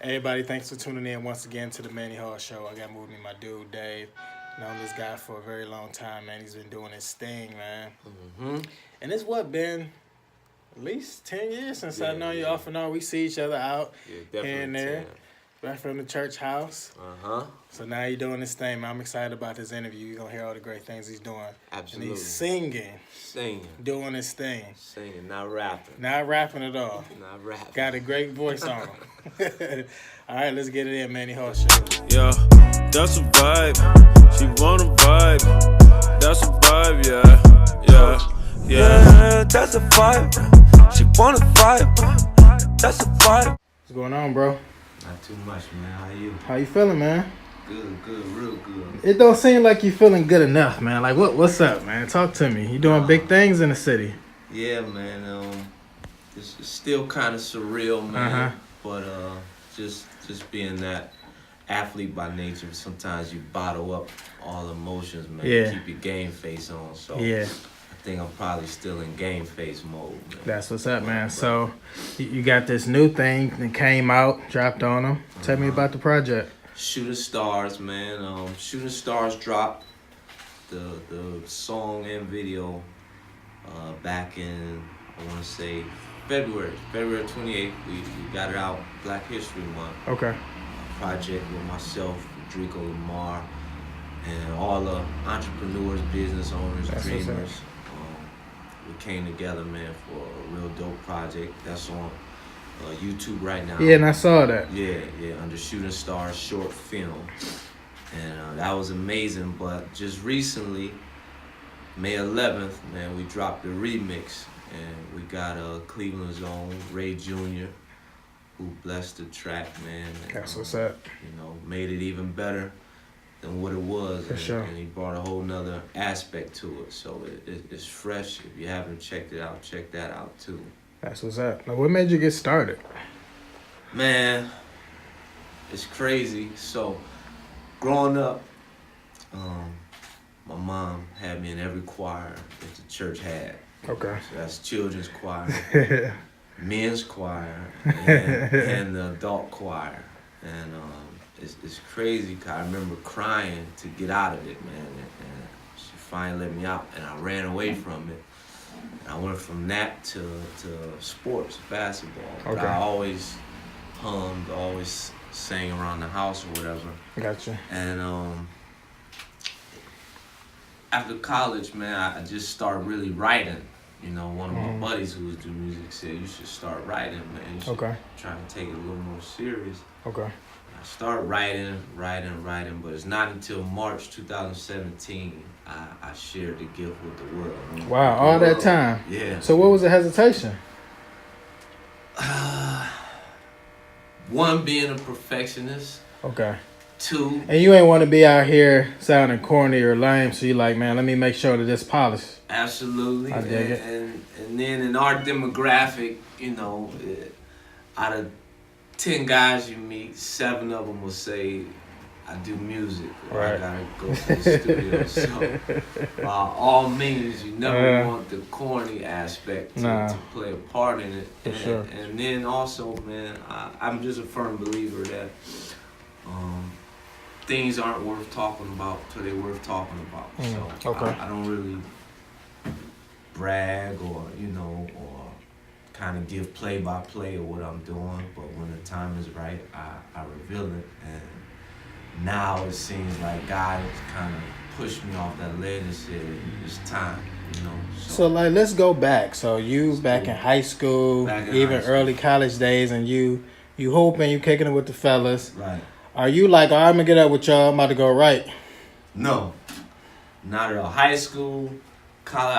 Everybody, thanks for tuning in once again to the Manny Hall Show. I got moving me, my dude Dave. Known this guy for a very long time, man. He's been doing his thing, man. Mm-hmm. And it's been at least 10 years since I know you Yeah. off and on. We see each other out Yeah, here definitely. and there, right from the church house. Uh-huh. So now you're doing this thing, man. I'm excited about this interview. You're going to hear all the great things he's doing. Absolutely. And he's singing, Singing. doing his thing. Singing, not rapping. Not rapping at all. Not rapping. Got a great voice on him. All right, let's get it in, Manny Hall Show. Yeah, that's a vibe. She wanna vibe. That's a vibe, yeah. Yeah, that's a vibe. She wanna vibe. That's a vibe. What's going on, bro? Not too much, man. How you? How you feeling, man? Good, real good. It don't seem like you feeling good enough, man. Like, what's up, man? Talk to me. You doing big things in the city. Yeah, man. It's still kind of surreal, man. But just being that athlete by nature, sometimes you bottle up all emotions, man. Yeah. Keep your game face on. So Yeah. I think I'm probably still in game face mode, man. That's what's up, man. So, you got this new thing that came out, dropped on them. Tell me about the project. Shooting Stars, man. Shooting Stars dropped the song and video back in, I want to say, February 28th. We got it out Black History Month. Okay. Project with myself, Drico Lamar, and all the entrepreneurs, business owners, That's what's dreamers. We came together, man, for a real dope project. That's on YouTube right now. Yeah, and I saw that. Yeah, under Shooting Stars short film. And that was amazing. But just recently, May 11th, man, we dropped a remix. And we got Cleveland's own Ray Jr., who blessed the track, man. And, That's what's up. You know, made it even better than what it was. For sure. And he brought a whole nother aspect to it. So it's fresh. If you haven't checked it out, check that out too. That's what's up. Now, what made you get started? Man, it's crazy. So, growing up, my mom had me in every choir that the church had. Okay. So that's children's choir, men's choir, and the adult choir. And it's crazy 'cause I remember crying to get out of it, man. And she finally let me out, and I ran away from it. And I went from that to sports, basketball. But Okay. I always hummed, always sang around the house or whatever. Gotcha. And after college, man, I just started really writing. You know, one of my buddies who was doing music said, you should start writing, man. You should try to take it a little more serious. Okay. I started writing, but it's not until March 2017 I shared the gift with the world. Wow, all that time. Yeah. So what was the hesitation? One, being a perfectionist. Okay. Two, And you ain't want to be out here sounding corny or lame, so you like, man, let me make sure that it's polished. absolutely. I dig it. And then in our demographic, you know, out of 10 guys you meet, 7 of them will say, I do music, or Right. I gotta go to the studio. So, by all means, you never want the corny aspect to play a part in it. For sure. And then also, man, I'm just a firm believer that things aren't worth talking about till they're worth talking about. So okay. I don't really brag or kind of give play-by-play of what I'm doing, but when the time is right, I reveal it. And now it seems like God has kind of pushed me off that ledge and said, it's time, you know. So like, let's go back. So you back in high school, even early college days, and you hooping, you kicking it with the fellas. Right. Are you like, all right, I'm gonna get up with y'all, I'm about to go right? No, not at all. High school, college,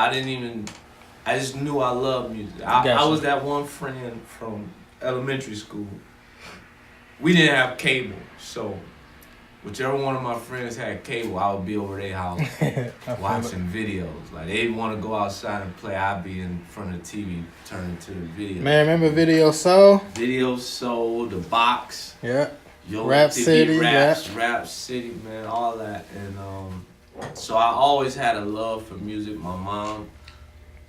I just knew I loved music. I was that one friend from elementary school. We didn't have cable, so whichever one of my friends had cable, I would be over their house watching videos. Like, they'd want to go outside and play, I'd be in front of the TV turning to the video. Man, remember Video Soul? Video Soul, The Box. Yeah. Yo, Rap City, Rap City, man, all that. And so I always had a love for music. My mom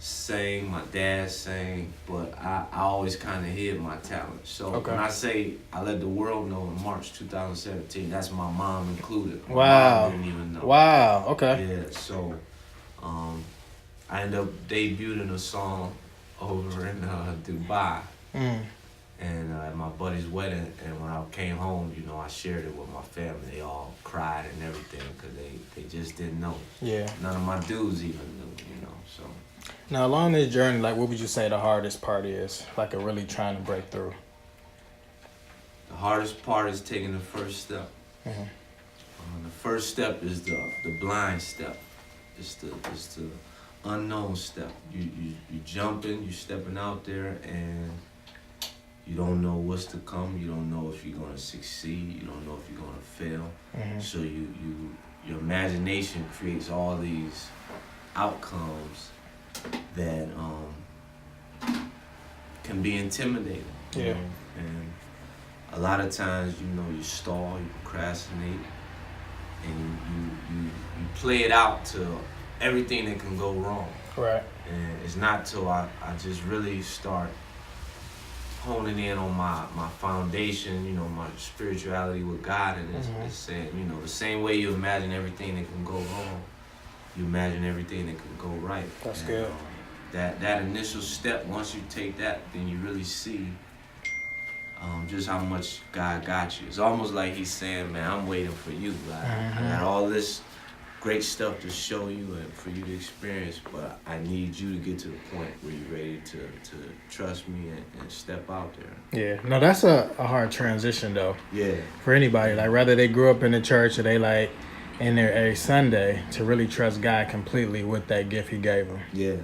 sang, my dad sang, but I always kind of hid my talent. So Okay. when I say I let the world know in March 2017, that's my mom included. My Wow. mom didn't even know. Wow. Okay. Yeah, so I ended up debuting a song over in Dubai. And at my buddy's wedding, and when I came home, you know, I shared it with my family. They all cried and everything because they just didn't know. Yeah. None of my dudes even knew, you know, so. Now, along this journey, like, what would you say the hardest part is? Like, really trying to break through. The hardest part is taking the first step. The first step is the blind step. It's the unknown step. You jumping, you stepping out there, and you don't know what's to come. You don't know if you're gonna succeed. You don't know if you're gonna fail. So your imagination creates all these outcomes that can be intimidating. you Yeah. know? And a lot of times, you know, you stall, you procrastinate, and you play it out to everything that can go wrong. Right. And it's not till I just really start honing in on my foundation, you know, my spirituality with God, and it's saying, you know, the same way you imagine everything that can go wrong, you imagine everything that can go right. That's and, good. That initial step, once you take that, then you really see just how much God got you. It's almost like he's saying, man, I'm waiting for you. Like, I got all this great stuff to show you and for you to experience, but I need you to get to the point where you're ready to trust me and step out there. Yeah. No, that's a hard transition, though. Yeah. For anybody. Like, whether they grew up in the church or they, like, in there every Sunday, to really trust God completely with that gift he gave them. Yeah.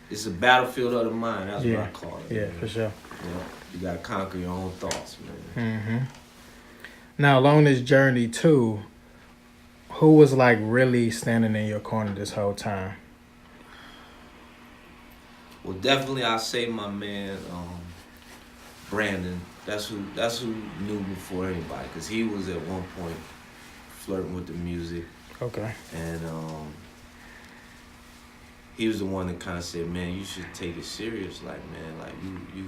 It's a battlefield of the mind. That's what I call it. Yeah, man. for sure. Yeah. You gotta conquer your own thoughts, man. Now, along this journey, too, who was, like, really standing in your corner this whole time? Well, definitely, I say my man, Brandon. That's who knew before anybody, because he was at one point flirting with the music, Okay. and he was the one that kind of said, "Man, you should take it serious. Like, man, like you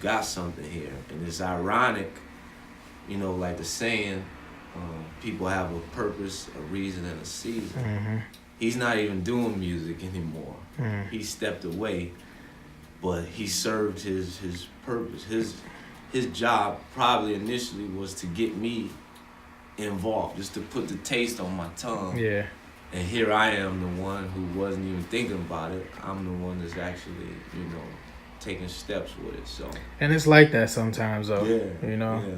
got something here." And it's ironic, you know, like the saying, people have a purpose, a reason, and a season. He's not even doing music anymore. He stepped away, but he served his purpose. His job probably initially was to get me involved, just to put the taste on my tongue. Yeah. And here I am, the one who wasn't even thinking about it. I'm the one that's actually, you know, taking steps with it. So. And it's like that sometimes, though. Yeah. You know? Yeah.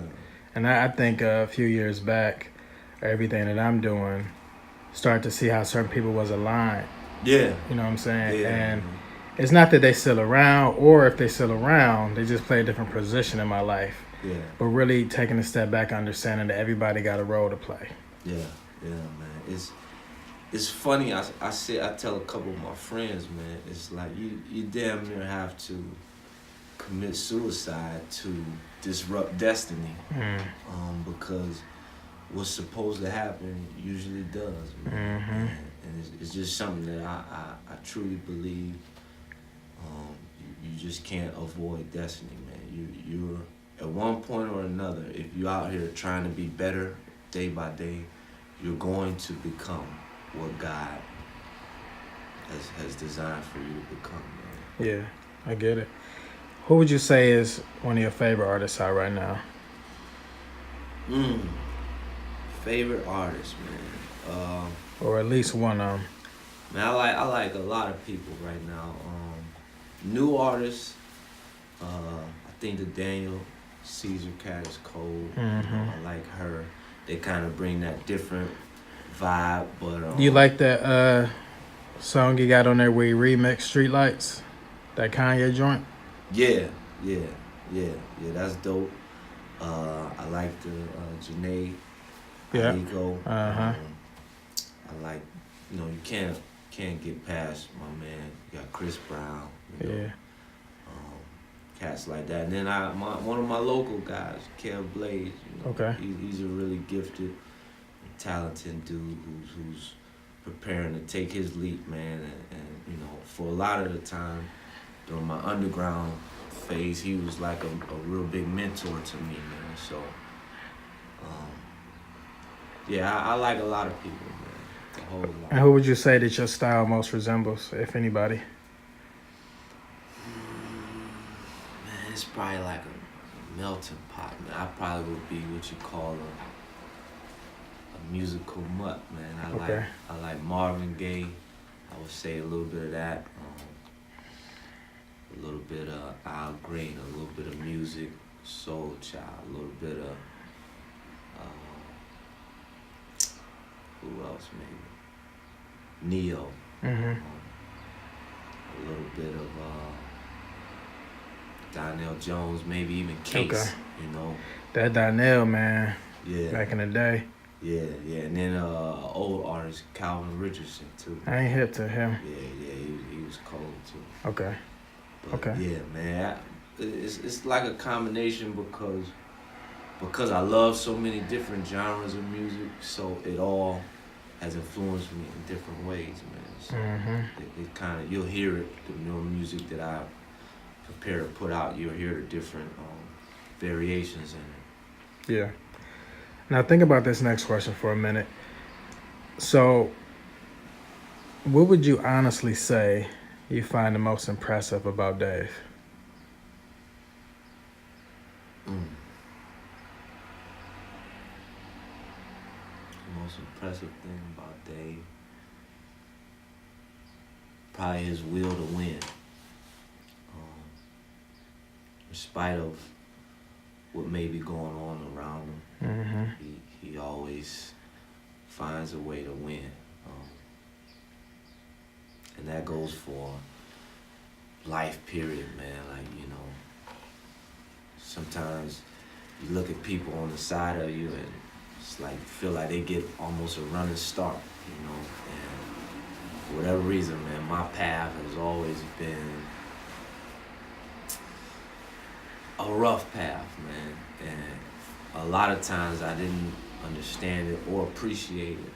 And I think a few years back, everything that I'm doing, start to see how certain people was aligned. Yeah. You know what I'm saying? Yeah. And it's not that they still around, or if they still around, they just play a different position in my life. Yeah. But really taking a step back, understanding that everybody got a role to play. Yeah, man. It's funny. I tell a couple of my friends, man. It's like you damn near have to commit suicide to disrupt destiny, because what's supposed to happen usually does, man. And it's just something that I truly believe. You just can't avoid destiny, man. You're at one point or another, if you're out here trying to be better day by day, you're going to become what God has designed for you to become, man. Yeah, I get it. Who would you say is one of your favorite artists out right now? Favorite artist, man. Or at least one of them. Man, I like a lot of people right now. New artists, I think the Daniel Caesar cat is cold. You know, I like her. They kind of bring that different vibe, but Do you like that song you got on there where you remix Streetlights? That Kanye joint? Yeah, that's dope. I like the Janae Aiko. Uh-huh. I like, you know, you can't get past my man. You got Chris Brown. You know, Yeah. Cats like that. And then one of my local guys, Kev Blaze. You know, Okay. He's a really gifted, talented dude who's preparing to take his leap, man. And you know, for a lot of the time during my underground phase, he was like a real big mentor to me, man. So, yeah, I like a lot of people, man. A whole lot. And who would you say that your style most resembles, if anybody? Man, it's probably like a melting pot, man. I probably would be what you call a musical mutt, man. I like Marvin Gaye. I would say a little bit of that. A little bit of Al Green, a little bit of music, Soul Child, a little bit of who else maybe? Neo. Mm-hmm. A little bit of Donnell Jones, maybe even Case. Okay. You know. That Donnell, man. Yeah. Back in the day. Yeah, and then old artist Calvin Richardson too. I ain't hip to him. Yeah, he was cold too. Okay. But okay. Yeah, man, it's like a combination because I love so many different genres of music, so it all has influenced me in different ways, man. So it kind of, you'll hear it, the new music that I prepare to put out, you'll hear the different variations in it. Yeah. Now think about this next question for a minute. So, what would you honestly say you find the most impressive about DAVE? The most impressive thing about DAVE, probably his will to win. In spite of what may be going on around him, he always finds a way to win. And that goes for life, period, man. Like, you know, sometimes you look at people on the side of you and it's like you feel like they get almost a running start, you know. And for whatever reason, man, my path has always been a rough path, man. And a lot of times I didn't understand it or appreciate it.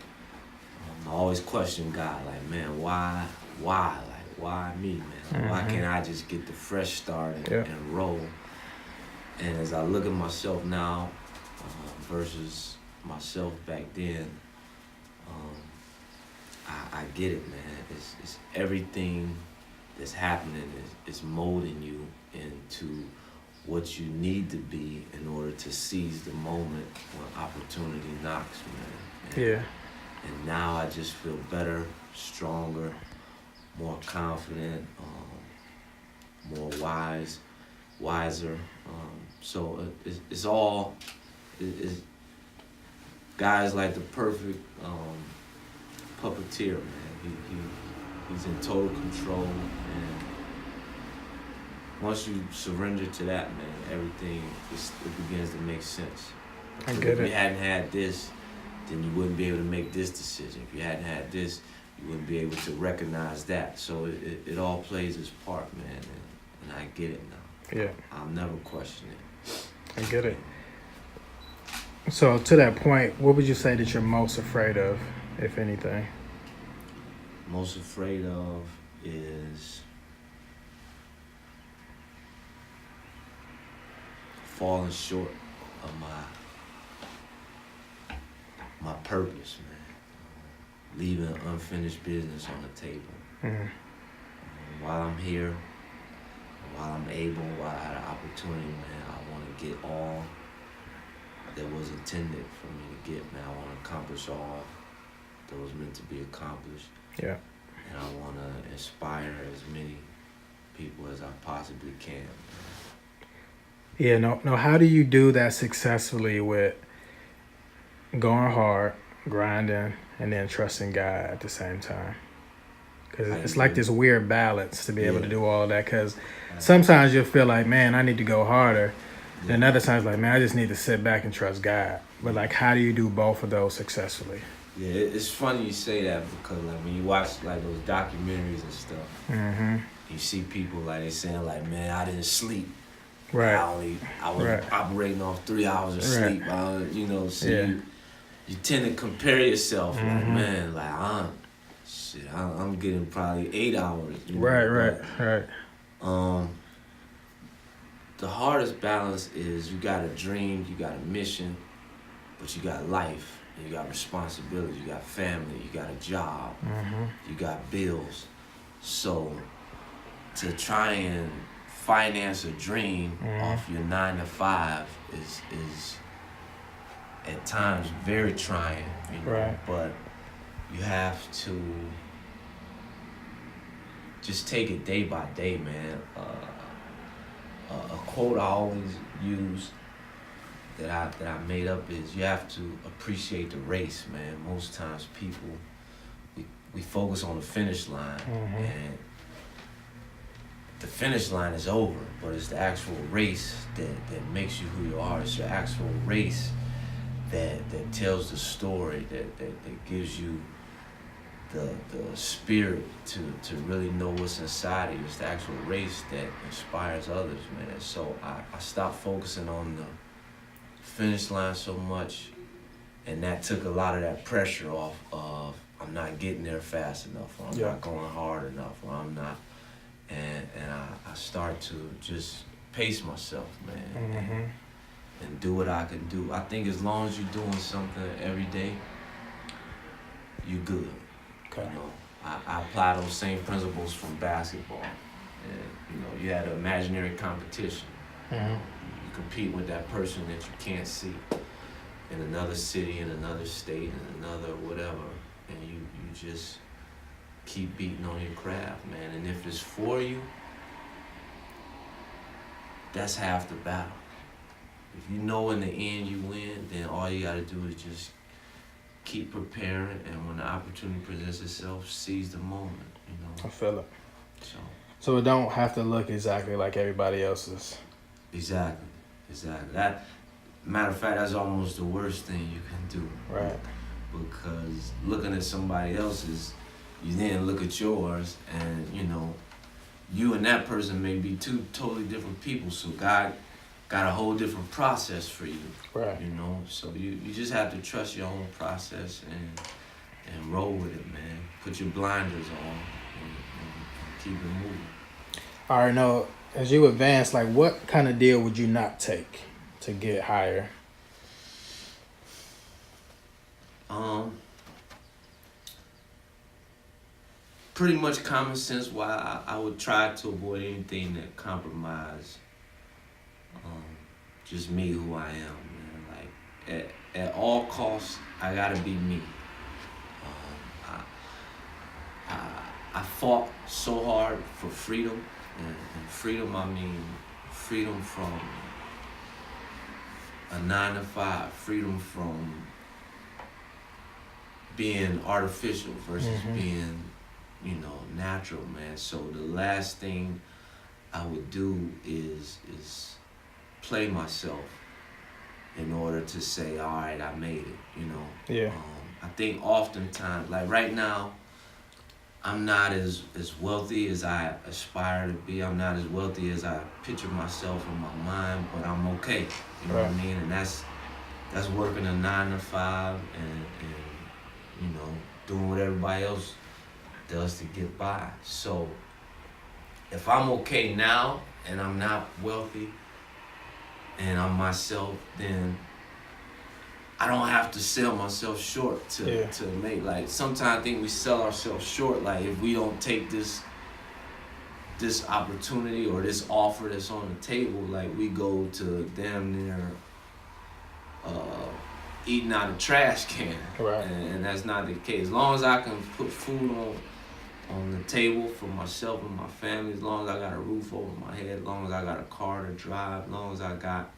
I always questioned God, like, man, why? Like, why me, man? Why can't I just get the fresh start and roll? And as I look at myself now versus myself back then, I get it, man. It's everything that's happening is molding you into what you need to be in order to seize the moment when opportunity knocks, man. And now I just feel better, stronger, more confident, more wiser. So it's all, guys like the perfect puppeteer, man. He's in total control, and once you surrender to that, man, everything it begins to make sense. I get If it. you hadn't had this, then you wouldn't be able to make this decision. If you hadn't had this, you wouldn't be able to recognize that. So it all plays its part, man, and I get it now. Yeah. I'll never question it. I get it. So to that point, what would you say that you're most afraid of, if anything? Most afraid of is falling short of my purpose, man. Leaving unfinished business on the table. While I'm here, while I'm able, while I had an opportunity, man, I want to get all that was intended for me to get, man. I want to accomplish all that was meant to be accomplished. Yeah. And I want to inspire as many people as I possibly can. Yeah, no, how do you do that successfully with going hard, grinding, and then trusting God at the same time? Because it's like this weird balance to be able to do all of that. Because sometimes you'll feel like, man, I need to go harder. And other times, like, man, I just need to sit back and trust God. But, like, how do you do both of those successfully? Yeah, it's funny you say that because, like, when you watch, like, those documentaries and stuff, you see people, like, they saying, like, man, I didn't sleep. Right. I was operating off 3 hours of sleep. You know, so you tend to compare yourself, like, man, like, shit, I'm getting probably 8 hours. Right. The hardest balance is you got a dream, you got a mission, but you got life, and you got responsibility, you got family, you got a job, you got bills. So to try and finance a dream off your 9 to 5 is at times very trying, you know. Right. But you have to just take it day by day, man. A quote I always use that I made up is you have to appreciate the race, man. Most times people we focus on the finish line and the finish line is over, but it's the actual race that makes you who you are. It's your actual race that tells the story, that gives you the spirit to really know what's inside of you. It's the actual race that inspires others, man. So I stopped focusing on the finish line so much, and that took a lot of that pressure off of I'm not getting there fast enough, or I'm not going hard enough, or I'm not, and I start to just pace myself, man, and do what I can do. I think as long as you're doing something every day, you good. Okay. You know, I apply those same principles from basketball, and you know, you had an imaginary competition. You compete with that person that you can't see in another city, in another state, in another whatever, and you just keep beating on your craft, man. And if it's for you, that's half the battle. If you know in the end you win, then all you gotta do is just keep preparing, and when the opportunity presents itself, seize the moment, you know. I feel it. So it don't have to look exactly like everybody else's. Exactly. That, matter of fact, that's almost the worst thing you can do. Right. Because looking at somebody else's, you then look at yours, and you know, you and that person may be two totally different people. So God got a whole different process for you. Right. You know, so you just have to trust your own process and roll with it, man. Put your blinders on and keep it moving. All right, now, as you advance, like what kind of deal would you not take to get higher? Pretty much common sense. Why I would try to avoid anything that compromise just me, who I am, man. Like at all costs, I gotta be me. I fought so hard for freedom, and freedom, I mean freedom from a 9 to 5, freedom from being artificial versus being, you know, natural, man. So the last thing I would do is play myself in order to say, all right, I made it, you know. Yeah. I think oftentimes, like right now, I'm not as wealthy as I aspire to be. I'm not as wealthy as I picture myself in my mind, but I'm okay. You know what I mean? And that's working a 9 to 5 and you know, doing what everybody else does to get by. So if I'm okay now and I'm not wealthy and I'm myself, then I don't have to sell myself short to make, like, sometimes I think we sell ourselves short, like if we don't take this opportunity or this offer that's on the table, like we go to damn near eating out of trash can. Right. And that's not the case. As long as I can put food on the table for myself and my family, as long as I got a roof over my head, as long as I got a car to drive, as long as I got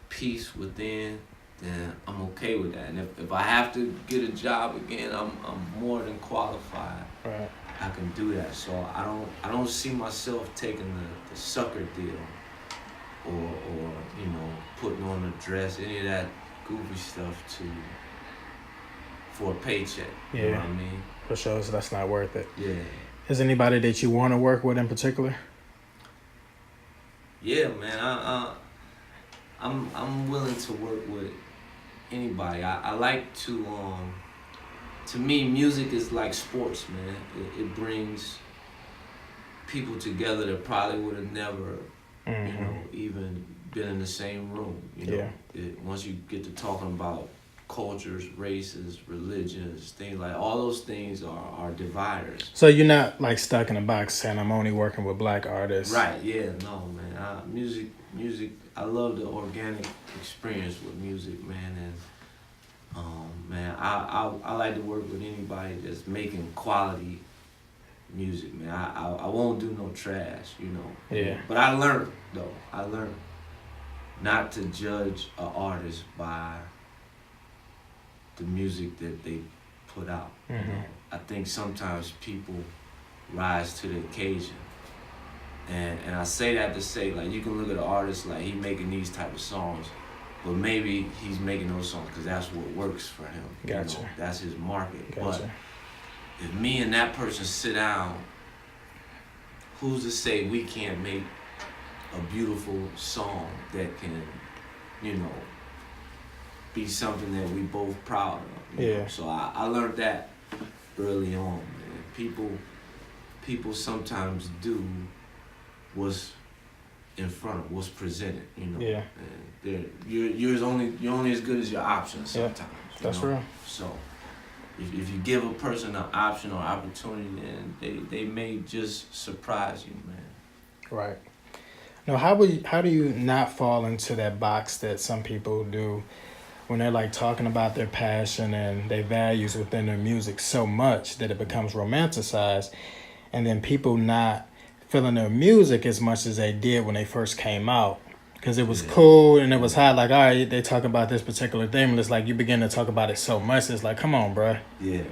peace within, then I'm okay with that. And if I have to get a job again, I'm more than qualified. Right. I can do that. So I don't see myself taking the sucker deal or you know, putting on a dress, any of that goofy stuff for a paycheck. Yeah. You know what I mean? For sure, so that's not worth it. Yeah. Is anybody that you want to work with in particular? Yeah, man. I'm willing to work with anybody. I like to to me, music is like sports, man. It brings people together that probably would have never, you know, even been in the same room. You know, once you get to talking about cultures, races, religions, things like all those things are dividers. So you're not like stuck in a box saying I'm only working with black artists. Right? Yeah. No, man. Music. I love the organic experience with music, man, and. Man, I like to work with anybody that's making quality music, man. I won't do no trash, you know. Yeah. But I learned not to judge an artist by the music that they put out. You know? I think sometimes people rise to the occasion. And I say that to say, like, you can look at an artist like he making these type of songs, but maybe he's making those songs because that's what works for him. Gotcha. You know? That's his market. Gotcha. But if me and that person sit down, who's to say we can't make a beautiful song that can, you know, be something that we both proud of? You know? So I learned that early on, man. People sometimes do what's in front of what's presented, you know. Yeah. And you're only as good as your options sometimes. That's real. So if you give a person an option or opportunity, then they may just surprise you, man. Right. Now, how do you not fall into that box that some people do when they're like talking about their passion and their values within their music so much that it becomes romanticized, and then people not feeling their music as much as they did when they first came out because it was cool and it was hot. Like, all right, they talk about this particular thing, but it's like you begin to talk about it so much. It's like, come on, bro. Yeah.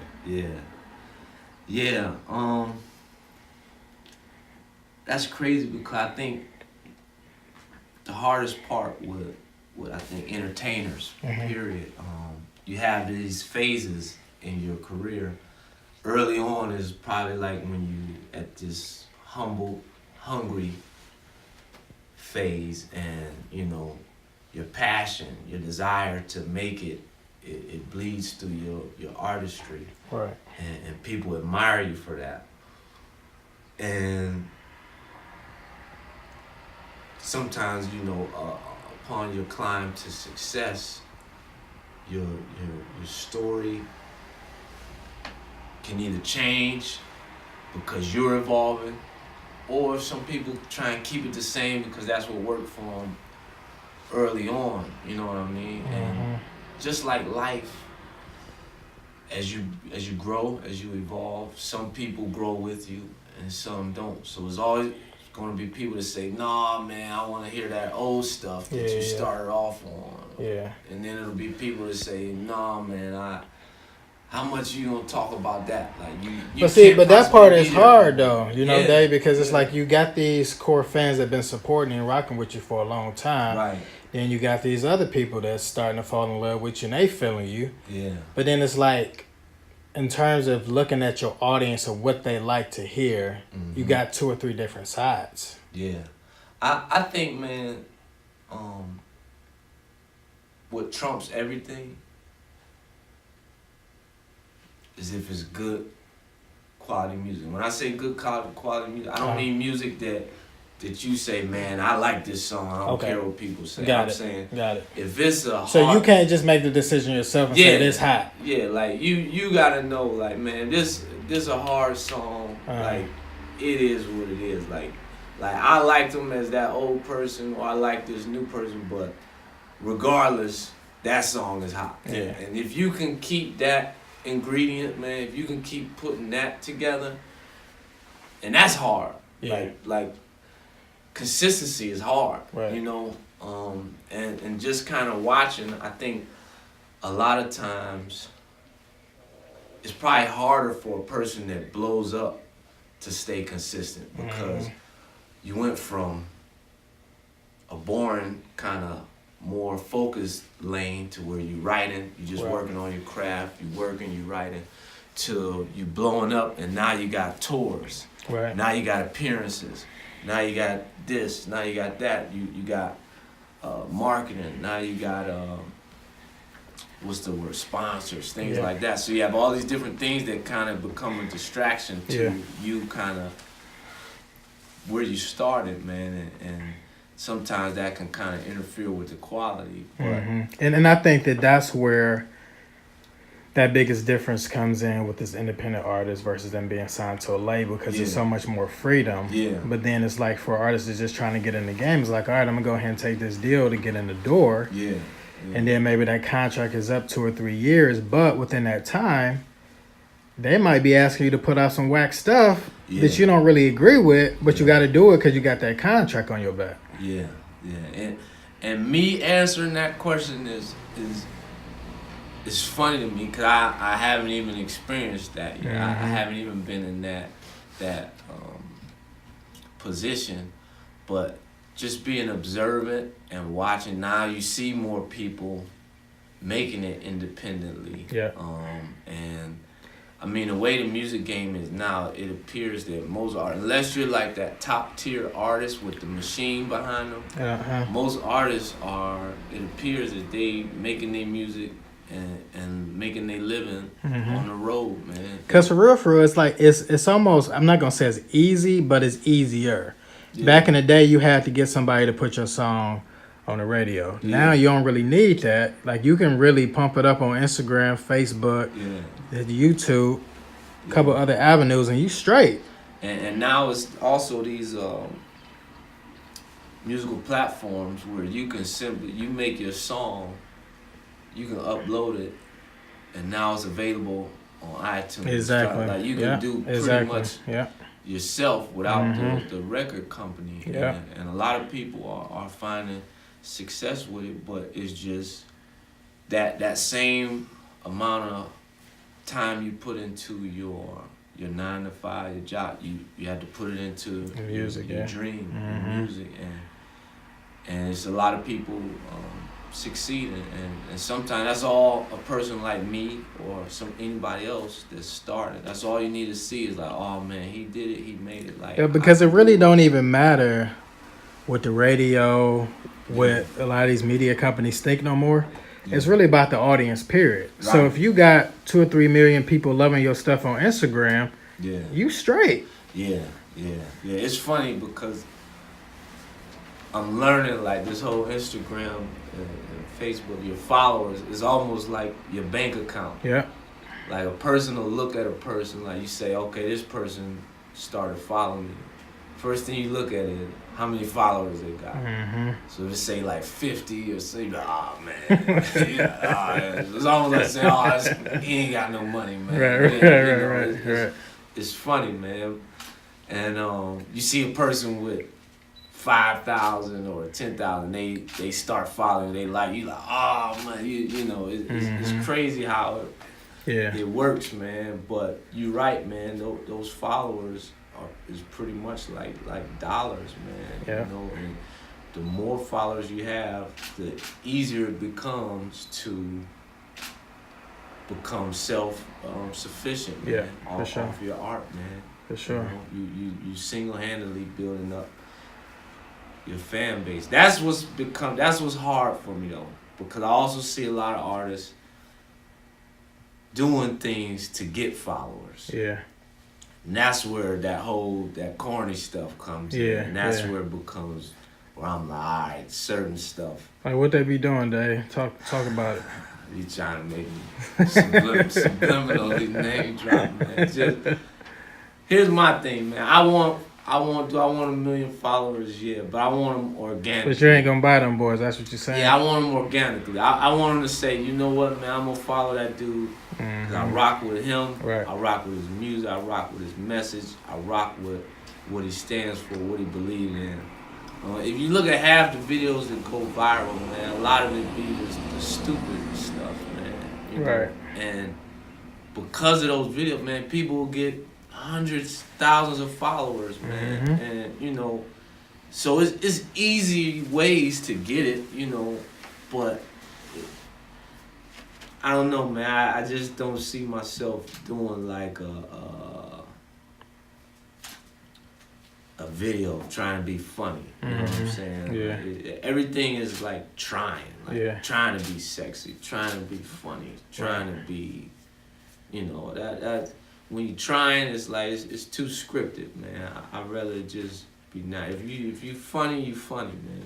That's crazy because I think the hardest part with I think entertainers, period. You have these phases in your career. Early on is probably like when you at this humble, hungry phase, and you know your passion, your desire to make it bleeds through your artistry, right? And people admire you for that. And sometimes, you know, upon your climb to success, your story can either change because you're evolving, or some people try and keep it the same because that's what worked for them early on. You know what I mean? And just like life, as you grow, as you evolve, some people grow with you and some don't. So it's always going to be people that say, "Nah, man, I want to hear that old stuff that you started off on." Yeah. And then it'll be people that say, "Nah, man, how much you gonna talk about that?" Like you. But that part is hard though, you know, Dave, because it's Yeah. like you got these core fans that have been supporting and rocking with you for a long time. Right. Then you got these other people that's starting to fall in love with you and they feeling you. Yeah. But then it's like, in terms of looking at your audience or what they like to hear, you got 2 or 3 different sides. Yeah. I think, man, what trumps everything is if it's good quality music. When I say good quality music, I don't mean music that you say, "Man, I like this song. I don't care what people say." Got it. If it's a so you can't just make the decision yourself and say this hot. Yeah, like you gotta know, like, man, this a hard song. Like, it is what it is. Like I liked them as that old person, or I like this new person, but regardless, that song is hot. Yeah. And if you can keep that ingredient, man, if you can keep putting that together, and that's hard. Yeah. Like consistency is hard. Right. You know, and just kind of watching, I think a lot of times it's probably harder for a person that blows up to stay consistent because you went from a boring kind of more focused lane to where you writing, you just working on your craft, you working, you writing, to you blowing up, and now you got tours. Right. Now you got appearances. Now you got this. Now you got that. You got marketing. Now you got what's the word, sponsors, things like that. So you have all these different things that kind of become a distraction to you kind of where you started, man, and sometimes that can kind of interfere with the quality. But and I think that's where that biggest difference comes in with this independent artist versus them being signed to a label, because there's so much more freedom. Yeah. But then it's like for artists that's just trying to get in the game, it's like, all right, I'm gonna go ahead and take this deal to get in the door. Yeah. And then maybe that contract is up 2 or 3 years, but within that time, they might be asking you to put out some whack stuff that you don't really agree with, but you got to do it because you got that contract on your back. Yeah. And me answering that question is funny to me, because I haven't even experienced that yet. I haven't even been in that position, but just being observant and watching, now you see more people making it independently. Yeah. And I mean, the way the music game is now, it appears that most artists, unless you're like that top tier artist with the machine behind them, most artists are, it appears that they making their music and making their living on the road, man. Because for real, it's like, it's almost, I'm not going to say it's easy, but it's easier. Yeah. Back in the day, you had to get somebody to put your song on the radio. Yeah. Now you don't really need that. Like, you can really pump it up on Instagram, Facebook, YouTube, a couple other avenues, and you straight. And now it's also these musical platforms where you can simply, you make your song, you can upload it, and now it's available on iTunes. Exactly. Like, you can do pretty much yourself without the record company. Yeah. And a lot of people are finding success with it, but it's just that same amount of time you put into your 9 to 5, your job, you have to put it into music, your dream, your music, and it's a lot of people succeeding, and sometimes that's all a person like me or anybody else that started. That's all you need to see is like, oh man, he did it, he made it. Like, because it really don't even matter what the radio, what a lot of these media companies think no more. It's really about the audience, period. Right. So if you got 2 or 3 million people loving your stuff on Instagram, you straight. Yeah. It's funny because I'm learning, like, this whole Instagram and Facebook, your followers is almost like your bank account. Yeah. Like, a person will look at a person, like, you say, okay, this person started following me. First thing you look at is how many followers they got. So if it say like 50 or say, oh man, it's almost like saying, he ain't got no money, man. Right. It's funny, man. And you see a person with 5,000 or 10,000, they start following, they like you, like, oh man, you know, it's crazy how it works, man. But you're right, man. Those followers is pretty much like dollars, man. Yeah. You know, and the more followers you have, the easier it becomes to become self-sufficient, man. Yeah, for sure. Off your art, man. For sure. You single-handedly building up your fan base. That's what's hard for me though, because I also see a lot of artists doing things to get followers. Yeah. And that's where that corny stuff comes in. And that's where it becomes, where I'm like, all right, certain stuff. Like, what they be doing, Dave? Talk about it. You trying to make me subliminally name drop, man. Here's my thing, man. I want 1 million followers? Yeah, but I want them organically. But you ain't gonna buy them boys, that's what you're saying? Yeah, I want them organically. I want them to say, you know what, man, I'm gonna follow that dude. Cause I rock with him. Right. I rock with his music. I rock with his message. I rock with what he stands for, what he believes in. If you look at half the videos that go viral, man, a lot of it be the stupid stuff, man. You know? Right. And because of those videos, man, people will get hundreds, thousands of followers, man. And you know, so it's easy ways to get it, you know, but I don't know, man. I just don't see myself doing like a video trying to be funny. You know what I'm saying? Yeah. Everything is like trying. Yeah. Trying to be sexy, trying to be funny, trying to be, you know, that when you're trying, it's like it's too scripted, man. I'd rather just be nice. If you funny, you funny, man.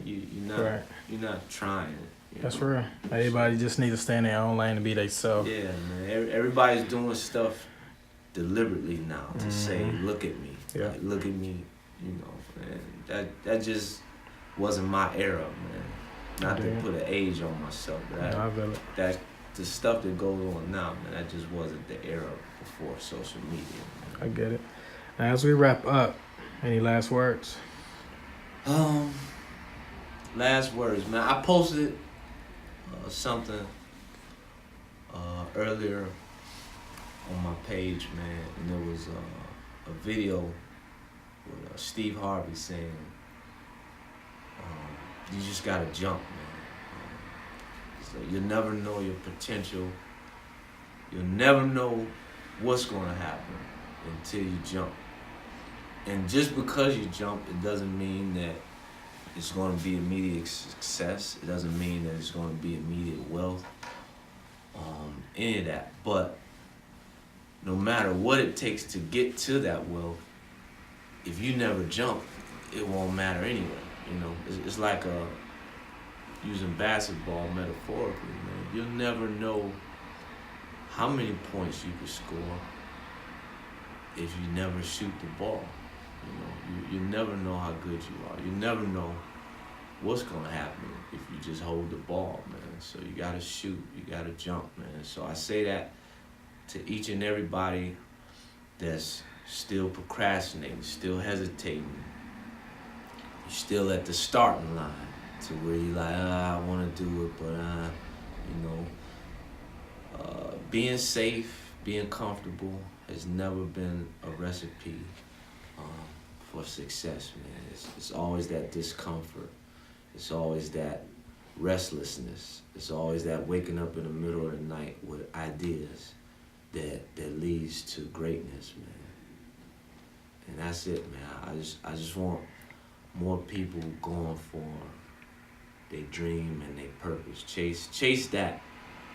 You're not trying. That's real. Everybody just need to stay in their own lane and be themselves. Yeah, man. Everybody's doing stuff deliberately now to say, look at me. Yeah. Like, look at me, you know, man. That just wasn't my era, man. Not to put an age on myself, but that the stuff that goes on now, man, that just wasn't the era before social media, man. I get it. Now, as we wrap up, any last words? Last words, man. I posted something earlier on my page, man, and there was a video with Steve Harvey saying, you just gotta jump, man. So you'll never know your potential. You'll never know what's gonna happen until you jump. And just because you jump, it doesn't mean that it's gonna be immediate success. It doesn't mean that it's gonna be immediate wealth. Any of that. But no matter what it takes to get to that wealth, if you never jump, it won't matter anyway. You know, it's like using basketball metaphorically, man. You'll never know how many points you could score if you never shoot the ball. You know, you never know how good you are. You never know what's gonna happen if you just hold the ball, man. So you gotta shoot, you gotta jump, man. So I say that to each and everybody that's still procrastinating, still hesitating. You're still at the starting line to where you're like, I want to do it, but you know, being safe, being comfortable has never been a recipe for success, man. It's always that discomfort. It's always that restlessness. It's always that waking up in the middle of the night with ideas that leads to greatness, man. And that's it, man. I just want more people going for their dream and their purpose. Chase that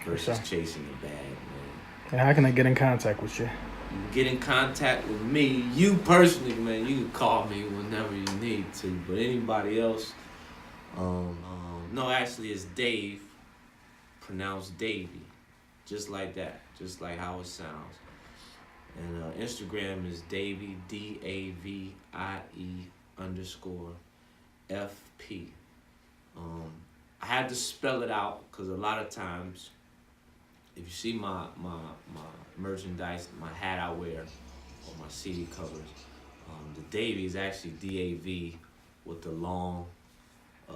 versus chasing the bag, man. And how can I get in contact with you? You can get in contact with me, you personally, man. You can call me whenever you need to. But anybody else, no, actually it's Dave, pronounced Davey, just like that, just like how it sounds. And Instagram is Davey, DAVIE _FP. I had to spell it out because a lot of times, if you see my merchandise, my hat I wear, or my CD covers, the Davey is actually DAV with the long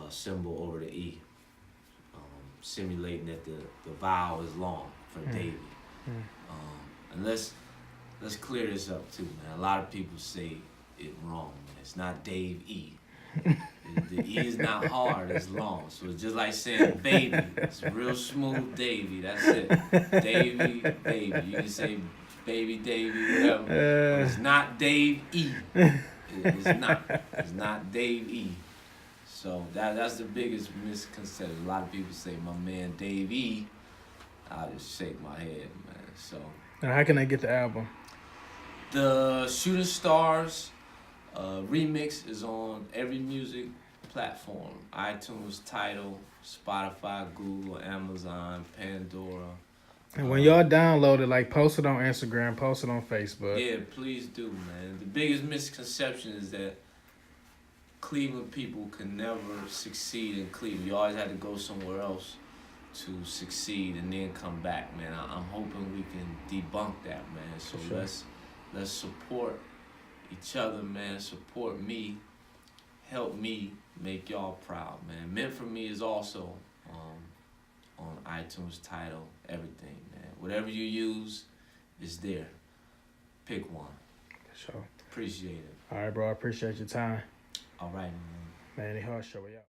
symbol over the E, simulating that the vowel is long for Davey. And let's clear this up too, man. A lot of people say it wrong, man. It's not Dave E. The E is not hard, it's long. So it's just like saying baby. It's real smooth Davey, that's it. Davey, baby. You can say baby, Davey, whatever. But it's not Dave E. It's not Dave E. So that's the biggest misconception. A lot of people say my man Dave E. I just shake my head, man. So Now, how can I get the album? the Shooting Stars remix is on every music platform: iTunes, Tidal, Spotify, Google, Amazon, Pandora. And when y'all download it, like, post it on Instagram, post it on Facebook. Yeah, please do, man. The biggest misconception is that Cleveland people can never succeed in Cleveland. You always had to go somewhere else to succeed and then come back, man. I'm hoping we can debunk that, man. So Sure. let's support each other, man. Support me. Help me make y'all proud, man. Meant For Me is also on iTunes, Tidal, everything, man. Whatever you use is there. Pick one. Sure. Appreciate it. All right, bro. I appreciate your time. All right, man. Manny Hush, show we out.